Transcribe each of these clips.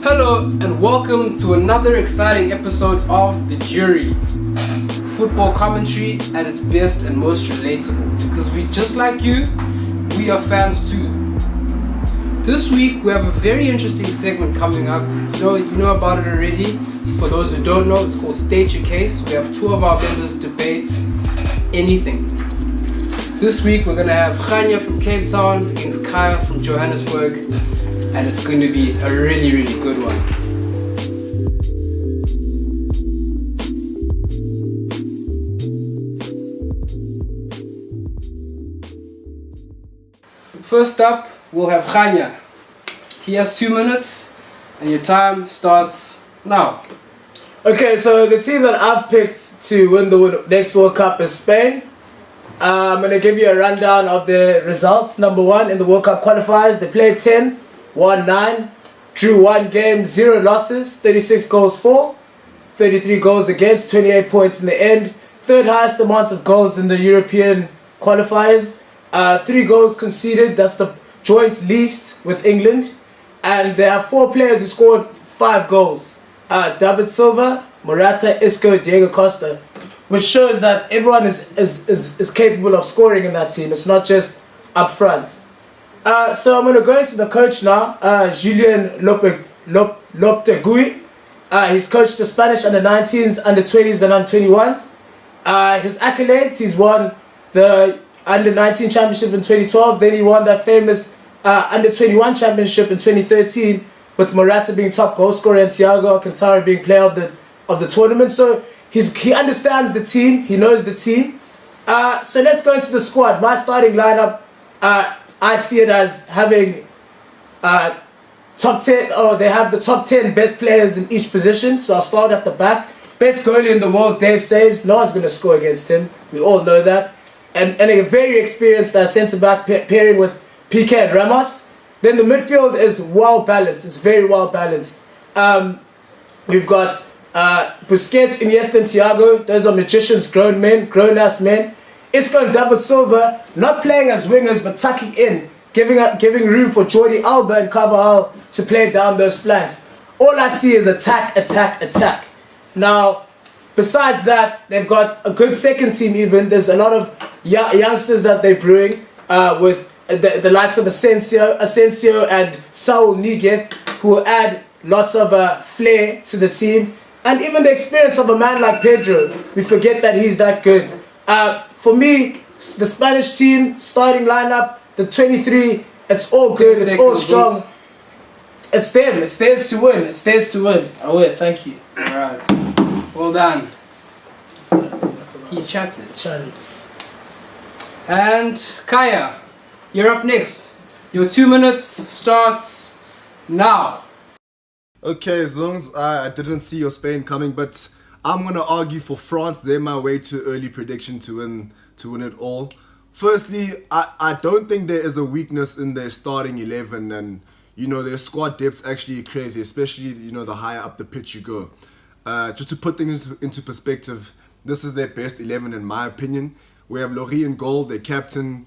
Hello and welcome to another exciting episode of The Jury. Football commentary at its best and most relatable, because we just like you, we are fans too. This week we have a very interesting segment coming up. You know about it already. For those who don't know, it's called State Your Case. We have two of our members debate anything. This week we're going to have Kganya from Cape Town against Khaya from Johannesburg, and it's going to be a really, really good one. First up, we'll have Kganya. He has 2 minutes, and your time starts now. Okay, so the team that I've picked to win the next World Cup is Spain. I'm going to give you a rundown of the results. Number 1 in the World Cup qualifiers, they played 10, won 9, drew 1 game, 0 losses, 36 goals for, 33 goals against, 28 points in the end. Third highest amount of goals in the European qualifiers. 3 goals conceded, that's the joint least with England. And they have 4 players who scored 5 goals. David Silva, Morata, Isco, Diego Costa. Which shows that everyone is capable of scoring in that team. It's not just up front. So I'm going to go into the coach now, Julien Lopetegui. He's coached the Spanish under-19s, under-20s and under-21s. His accolades, he's won the under-19 championship in 2012, then he won that famous under-21 championship in 2013 with Morata being top goal scorer and Thiago Alcantara being player of the tournament. So he understands the team, he knows the team. So let's go into the squad. My starting lineup, I see it as having top 10, they have the top 10 best players in each position. So I'll start at the back. Best goalie in the world, Dave Saves. No one's going to score against him. We all know that. And a very experienced centre-back pairing with Piqué and Ramos. Then the midfield is well balanced. It's very well balanced. We've got Busquets, Iniesta and Thiago. Those are magicians, grown men, grown-ass men. Isco and David Silva, not playing as wingers but tucking in, giving room for Jordi Alba and Carvajal to play down those flanks. All I see is attack, attack, attack. Now, besides that, they've got a good second team even. There's a lot of youngsters that they're brewing with the likes of Asensio and Saul Niguez, who will add lots of flair to the team. And even the experience of a man like Pedro, we forget that he's that good. For me, the Spanish team, starting lineup, the 23, it's all good, it's all strong. It's them, it's theirs to win, it's theirs to win. I will, thank you. Alright, well done. He chatted. And Khaya, you're up next. Your 2 minutes starts now. Okay, Zungz, I didn't see your Spain coming, but I'm going to argue for France. They're my way too early prediction to win it all. Firstly, I don't think there is a weakness in their starting 11, and their squad depth's actually crazy, especially the higher up the pitch you go. Just to put things into perspective, this is their best 11 in my opinion. We have Laurie in goal, their captain,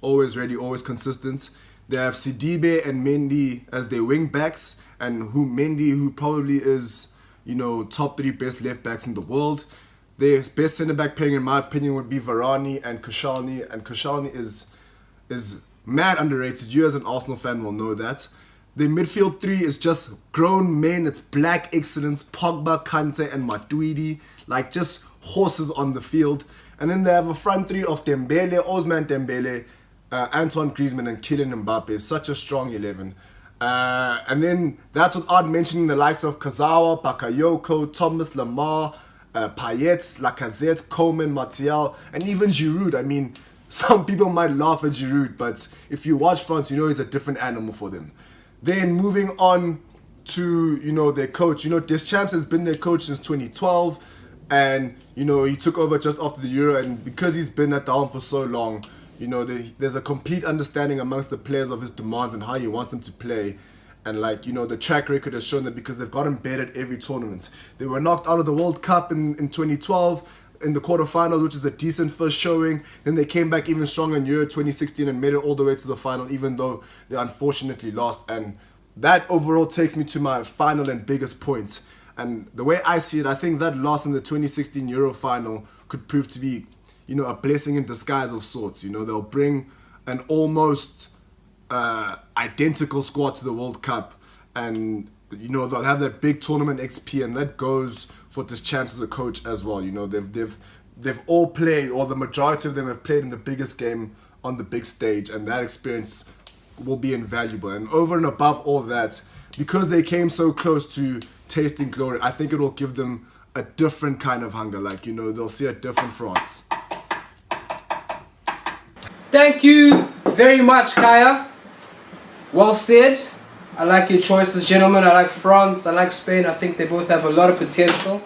always ready, always consistent. They have Sidibe and Mendy as their wing backs, and Mendy, who probably is top 3 best left backs in the world. Their best centre back pairing in my opinion would be Varane and Koscielny, and Koscielny is mad underrated. You as an Arsenal fan will know that. The midfield 3 is just grown men. It's black excellence, Pogba, Kante and Matuidi, like just horses on the field. And then they have a front 3 of Dembele, Ousmane Dembele, Antoine Griezmann and Kylian Mbappe. Such a strong 11. And then that's without mentioning the likes of Kazawa, Bakayoko, Thomas Lemar, Payet, Lacazette, Coleman, Martial, and even Giroud. I mean, some people might laugh at Giroud, but if you watch France, he's a different animal for them. Then moving on to, their coach. Deschamps has been their coach since 2012, and, he took over just after the Euro, and because he's been at the helm for so long, there's a complete understanding amongst the players of his demands and how he wants them to play. And the track record has shown that because they've gotten better at every tournament. They were knocked out of the World Cup in 2012 in the quarterfinals, which is a decent first showing. Then they came back even stronger in Euro 2016 and made it all the way to the final, even though they unfortunately lost. And that overall takes me to my final and biggest point. And the way I see it, I think that loss in the 2016 Euro final could prove to be, a blessing in disguise of sorts. They'll bring an almost identical squad to the World Cup, and they'll have that big tournament XP, and that goes for Deschamps as a coach as well. They've all played, or the majority of them have played in the biggest game on the big stage, and that experience will be invaluable. And over and above all that, because they came so close to tasting glory, I think it will give them a different kind of hunger. They'll see a different France. Thank you very much, Khaya. Well said. I like your choices, gentlemen. I like France. I like Spain. I think they both have a lot of potential.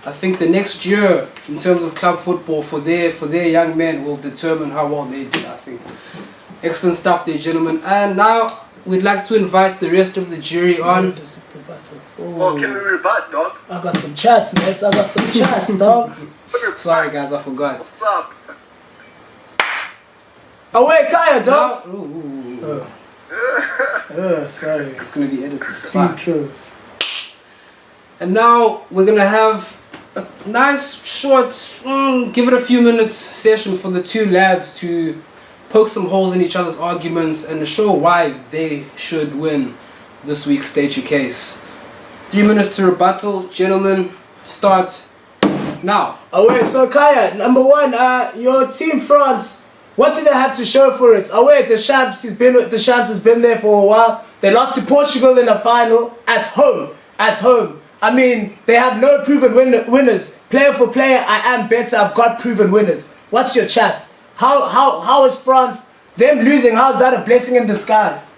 I think the next year, in terms of club football, for their young men, will determine how well they do, I think. Excellent stuff there, gentlemen. And now, we'd like to invite the rest of the jury on. Oh, can we rebut, dog? I got some chats, mates. I got some chats, dog. Sorry, guys, I forgot. What's up? Oh, wait, Khaya, dog. Sorry. It's going to be edited. Speed kills. And now, we're going to have a nice, short, give it a few minutes session for the two lads to poke some holes in each other's arguments and show why they should win this week. State your case. 3 minutes to rebuttal. Gentlemen, start now. Oh wait, so Khaya, number one, your team France, what do they have to show for it? Oh wait, Deschamps has been there for a while. They lost to Portugal in the final at home. I mean, they have no proven winners. Player for player, I am better. I've got proven winners. What's your chat? How is France, them losing, how's that a blessing in disguise?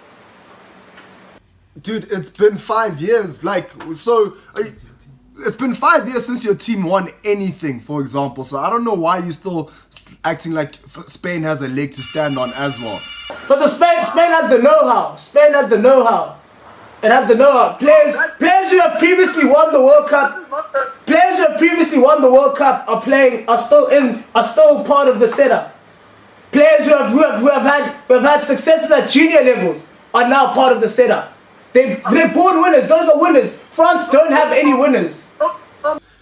Dude, it's been 5 years. It's been 5 years since your team won anything, for example. So I don't know why you're still acting like Spain has a leg to stand on as well. But Spain has the know-how. Spain has the know-how. It has the know-how. Players who have previously won the World Cup. Players who have previously won the World Cup are still part of the setup. Players who have had successes at junior levels are now part of the setup. They're born winners. Those are winners. France don't have any winners.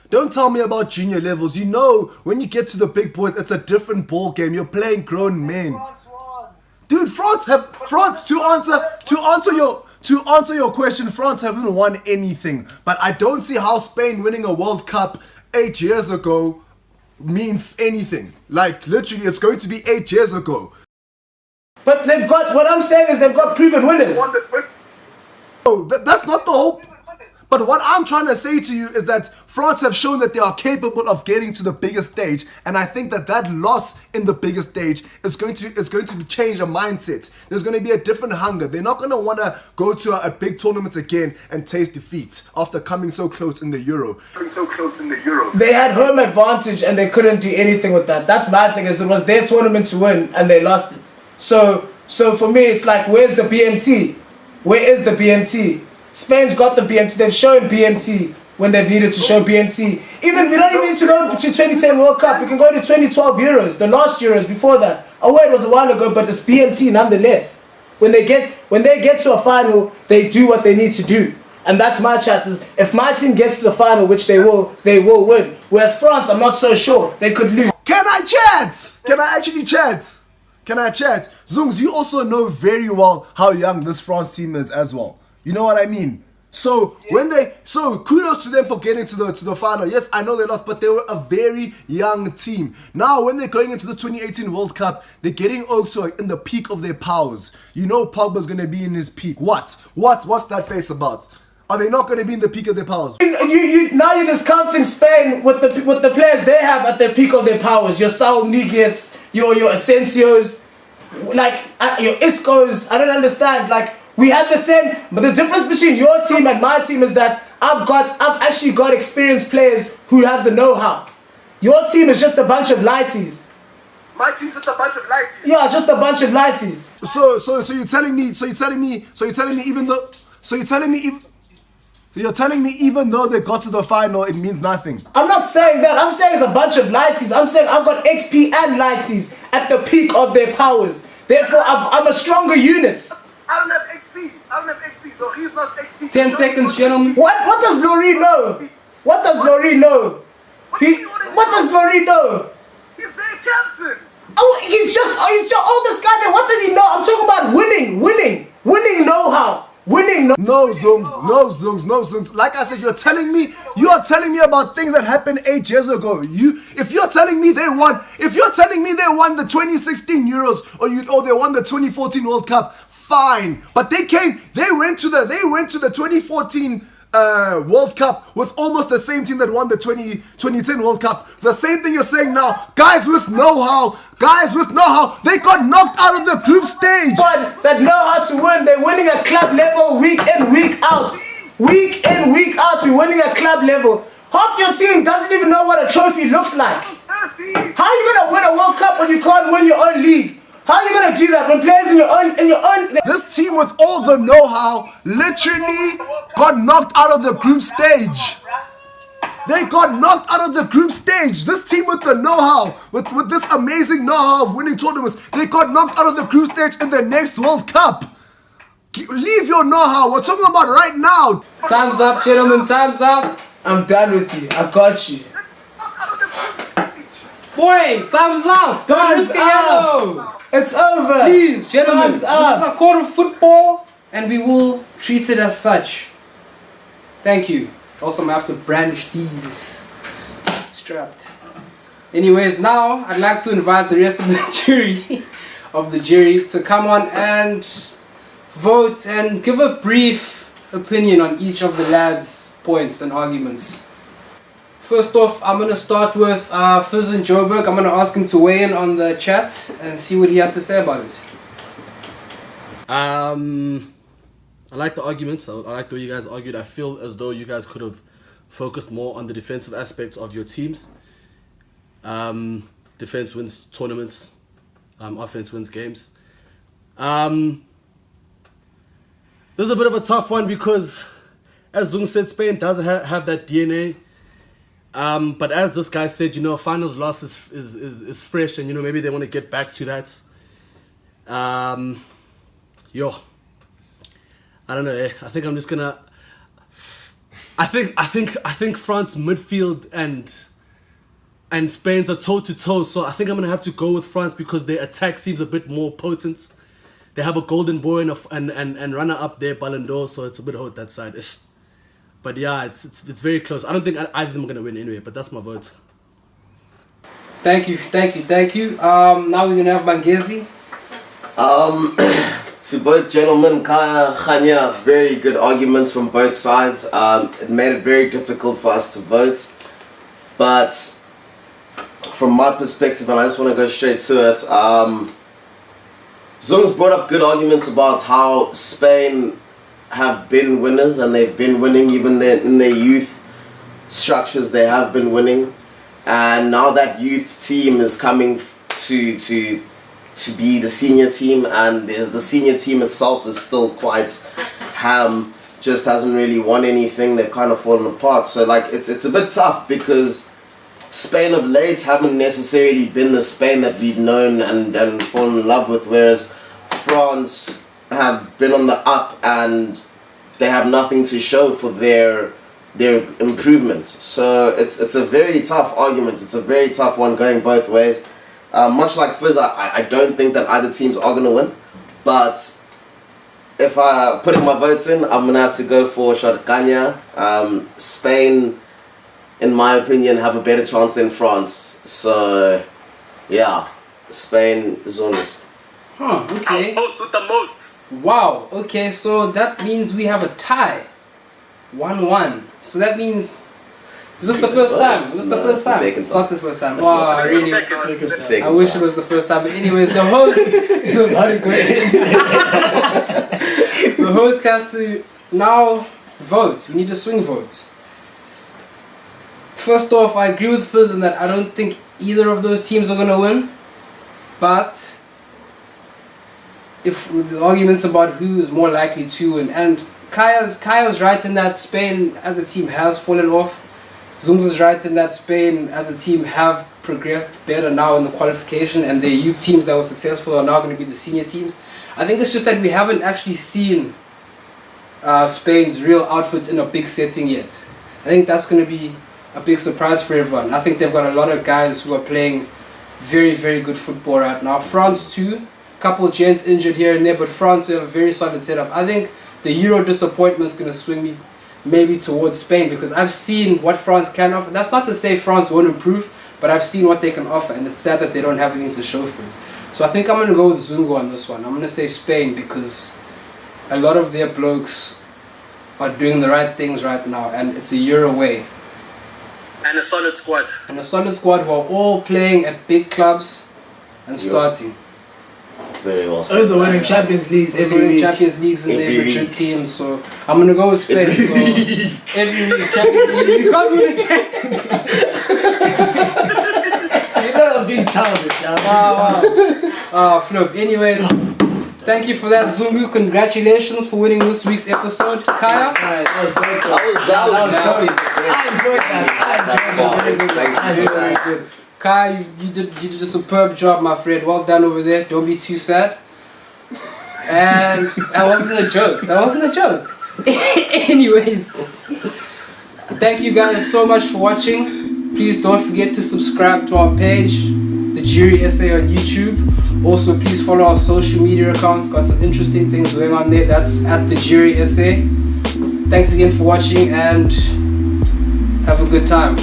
Don't tell me about junior levels. When you get to the big boys, it's a different ball game. You're playing grown men. Dude, to answer your question, France haven't won anything. But I don't see how Spain winning a World Cup 8 years ago means anything. Literally, it's going to be 8 years ago. But what I'm saying is they've got proven winners. Oh, that's not the whole. But what I'm trying to say to you is that France have shown that they are capable of getting to the biggest stage, and I think that loss in the biggest stage is going to change the mindset. There's going to be a different hunger. They're not going to want to go to a big tournament again and taste defeat after coming so close in the Euro. They had home advantage and they couldn't do anything with that. That's my thing. Is it was their tournament to win and they lost it. So for me, it's like, where's the BMT? Where is the BMT? Spain's got the BMT. They've shown BMT when they've needed to show BMT. We don't even need to go to 2010 World Cup. We can go to 2012 Euros, the last Euros before that. Oh wait, it was a while ago, but it's BMT nonetheless. When they get to a final, they do what they need to do. And that's my chances. If my team gets to the final, which they will win. Whereas France, I'm not so sure. They could lose. Can I chat? Can I actually chat? Zungz, you also know very well how young this France team is as well. You know what I mean? So kudos to them for getting to the final. Yes, I know they lost, but they were a very young team. Now, when they're going into the 2018 World Cup, they're getting also in the peak of their powers. Pogba's gonna be in his peak. What's that face about? Are they not gonna be in the peak of their powers? Now you're discounting Spain with the players they have at the peak of their powers. Your Saul Niguez, your Asensios, your Iscos. I don't understand. We have the same, but the difference between your team and my team is that I've actually got experienced players who have the know-how. Your team is just a bunch of lighties. My team's just a bunch of lighties. Yeah, just a bunch of lighties. So you're telling me even though they got to the final, it means nothing. I'm not saying that. I'm saying it's a bunch of lighties. I'm saying I've got XP and lighties at the peak of their powers. Therefore, I'm a stronger unit. I don't have XP. I don't have XP. No, he's not XP. 10 seconds, gentlemen. What does Laurie know? What does Laurie know? What does Laurie know? He's their captain. Oh, he's your oldest guy there. What does he know? I'm talking about winning know-how. No Zungz. Like I said, you are telling me about things that happened 8 years ago. If you're telling me they won the 2016 Euros or they won the 2014 World Cup, fine. But they went to the 2014 World Cup with almost the same team that won the 2010 World Cup. The same thing you're saying now. Guys with know-how, they got knocked out of the group stage. That know how to win. They're winning at club level week in, week out. Week in, week out, we're winning at club level. Half your team doesn't even know what a trophy looks like. How are you gonna win a World Cup when you can't win your own league? How are you gonna do that when players in your own? This team with all the know-how literally got knocked out of the group stage. They got knocked out of the group stage. This team with the know-how, with this amazing know-how of winning tournaments, they got knocked out of the group stage in the next World Cup. Leave your know-how. We're talking about right now. Time's up, gentlemen. Time's up. I'm done with you. I got you. Out of the group stage. Boy, time's up. Don't Time's risk a yellow. It's over. Please, gentlemen, Time's this up. is a court of football, and we will treat it as such. Thank you. Also, I'm gonna have to brandish these. Strapped. Anyways, now I'd like to invite the rest of the jury to come on and vote and give a brief opinion on each of the lads' points and arguments. First off, I'm going to start with Fizz and Joburg. I'm going to ask him to weigh in on the chat and see what he has to say about it. I like the arguments. I like the way you guys argued. I feel as though you guys could have focused more on the defensive aspects of your teams. Defense wins tournaments. Offense wins games. This is a bit of a tough one because, as Zungz said, Spain doesn't have that DNA. But as this guy said, a finals loss is fresh, and maybe they want to get back to that. I don't know. I think I'm just gonna. I think France midfield and Spain's are toe to toe. So I think I'm gonna have to go with France because their attack seems a bit more potent. They have a golden boy and runner up there, Ballon d'Or, so it's a bit hot that side-ish. But yeah, it's very close. I don't think either of them are going to win anyway, but that's my vote. Thank you. Now we're going to have Mangezi. To both gentlemen, Khaya, Kganya, very good arguments from both sides. It made it very difficult for us to vote. But from my perspective, and I just want to go straight to it, Zungz brought up good arguments about how Spain have been winners and they've been winning even in their youth structures. They have been winning, and now that youth team is coming to be the senior team, and the senior team itself is still quite ham, just hasn't really won anything. They've kind of fallen apart. So it's a bit tough because Spain of late haven't necessarily been the Spain that we've known and fallen in love with, whereas France have been on the up and they have nothing to show for their improvements. So it's a very tough argument. It's a very tough one going both ways. Much like Fizz, I don't think that either teams are going to win. But if I putting my votes in, I'm going to have to go for Kganya. Spain, in my opinion, have a better chance than France. So yeah, Spain is on this. Okay. Most with the most. Wow. Okay, so that means we have a tie. 1-1. So that means... Is this the first time? Is this the first time? It's not the first time. Wow, really? I wish it was the first time. But anyways, the host... the host has to now vote. We need a swing vote. First off, I agree with Fizz in that I don't think either of those teams are going to win. But... if the arguments about who is more likely to win, and Kaya's right in that Spain as a team has fallen off. Zungz is right in that Spain as a team have progressed better now in the qualification, and the youth teams that were successful are now going to be the senior teams. I think it's just that we haven't actually seen Spain's real outfit in a big setting yet. I think that's going to be a big surprise for everyone. I think they've got a lot of guys who are playing very, very good football right now. France too, couple of gents injured here and there, but France have a very solid setup. I think the Euro disappointment is going to swing me maybe towards Spain, because I've seen what France can offer. That's not to say France won't improve, but I've seen what they can offer, and it's sad that they don't have anything to show for it. So I think I'm going to go with Zungz on this one. I'm going to say Spain, because a lot of their blokes are doing the right things right now, and it's a year away. And a solid squad. And a solid squad who are all playing at big clubs and starting. Very well said. Those are winning Champions Leagues They're every winning week. Champions Leagues in Every their richer week. teams, so I'm going to go with Spain. So every week, Champions League. You can't win a Champions You know I'm being childish. Flip. Anyways, thank you for that, Zungu. Congratulations for winning this week's episode. Kaya? Alright, that was great. That was dope. I enjoyed that. I enjoyed that. Kaya, you did a superb job, my friend. Well done over there. Don't be too sad. And that wasn't a joke. Anyways, thank you guys so much for watching. Please don't forget to subscribe to our page, The Jury SA on YouTube. Also, please follow our social media accounts. Got some interesting things going on there. That's at The Jury SA. Thanks again for watching, and have a good time.